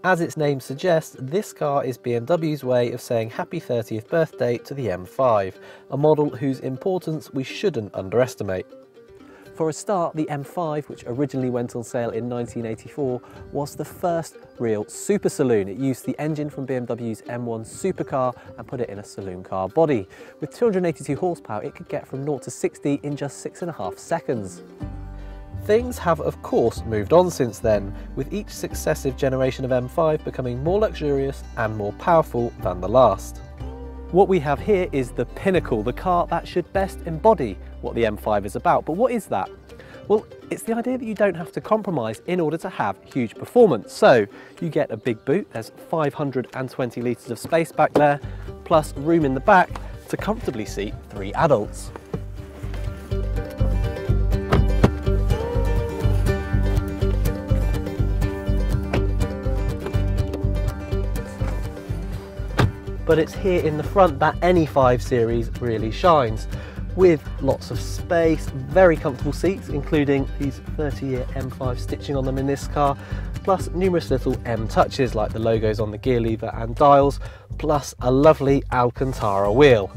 As its name suggests, this car is BMW's way of saying happy 30th birthday to the M5, a model whose importance we shouldn't underestimate. For a start, the M5, which originally went on sale in 1984, was the first real super saloon. It used the engine from BMW's M1 supercar and put it in a saloon car body. With 282 horsepower, it could get from 0 to 60 in just 6.5 seconds. Things have of course moved on since then, with each successive generation of M5 becoming more luxurious and more powerful than the last. What we have here is the pinnacle, the car that should best embody what the M5 is about. But what is that? Well, it's the idea that you don't have to compromise in order to have huge performance. So you get a big boot, there's 520 litres of space back there, plus room in the back to comfortably seat 3 adults. But it's here in the front that any 5 Series really shines, with lots of space, very comfortable seats, including these 30-year M5 stitching on them in this car, plus numerous little M touches like the logos on the gear lever and dials, plus a lovely Alcantara wheel.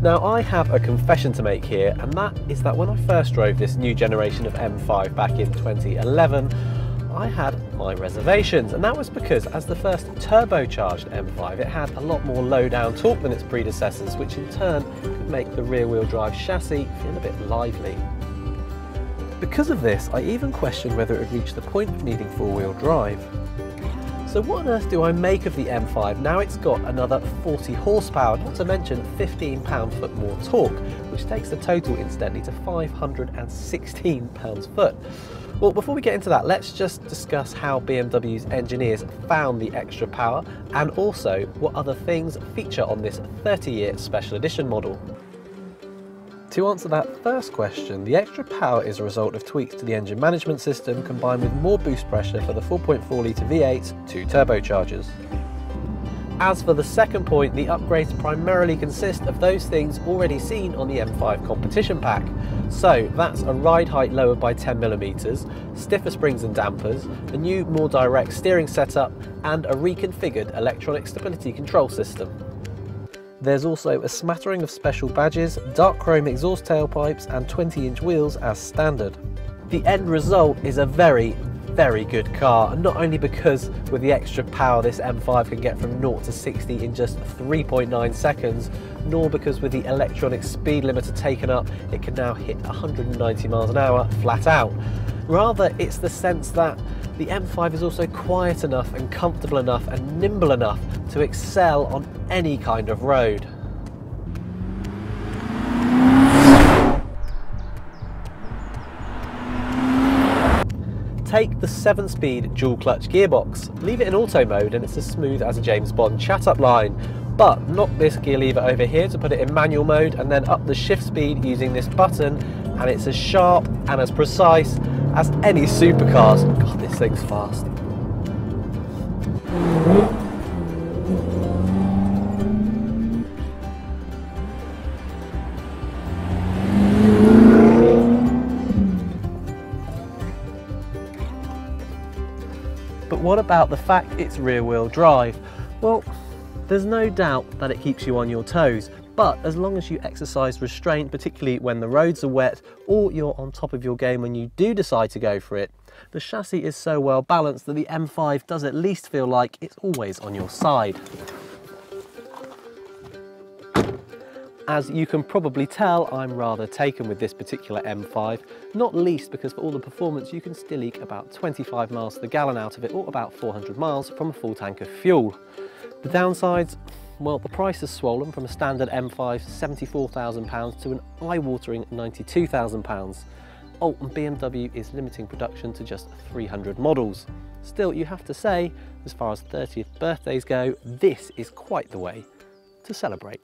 Now I have a confession to make here, and that is that when I first drove this new generation of M5 back in 2011, I had my reservations, and that was because as the first turbocharged M5 it had a lot more low down torque than its predecessors, which in turn could make the rear wheel drive chassis feel a bit lively. Because of this, I even questioned whether it would reach the point of needing 4-wheel drive. So what on earth do I make of the M5 now it's got another 40 horsepower, not to mention 15 pound-foot more torque, which takes the total incidentally to 516 pounds-foot? Well, before we get into that, let's just discuss how BMW's engineers found the extra power and also what other things feature on this 30-year special edition model. To answer that first question, the extra power is a result of tweaks to the engine management system combined with more boost pressure for the 4.4 litre V8 2 turbochargers. As for the second point, the upgrades primarily consist of those things already seen on the M5 competition pack. So that's a ride height lowered by 10mm, stiffer springs and dampers, a new more direct steering setup and a reconfigured electronic stability control system. There's also a smattering of special badges, dark chrome exhaust tailpipes and 20-inch wheels as standard. The end result is a very good car, and not only because with the extra power this M5 can get from 0 to 60 in just 3.9 seconds, nor because with the electronic speed limiter taken up it can now hit 190 miles an hour flat out. Rather, it's the sense that the M5 is also quiet enough and comfortable enough and nimble enough to excel on any kind of road. Take the 7-speed dual-clutch gearbox. Leave it in auto mode and it's as smooth as a James Bond chat-up line. But knock this gear lever over here to put it in manual mode and then up the shift speed using this button, and it's as sharp and as precise as any supercars. God, this thing's fast. But what about the fact it's rear-wheel drive? Well, there's no doubt that it keeps you on your toes, but as long as you exercise restraint, particularly when the roads are wet or you're on top of your game when you do decide to go for it, the chassis is so well balanced that the M5 does at least feel like it's always on your side. As you can probably tell, I'm rather taken with this particular M5, not least because for all the performance you can still eke about 25 miles to the gallon out of it, or about 400 miles from a full tank of fuel. The downsides? Well, the price has swollen from a standard M5 £74,000 to an eye-watering £92,000. Oh, and BMW is limiting production to just 300 models. Still, you have to say, as far as 30th birthdays go, this is quite the way to celebrate.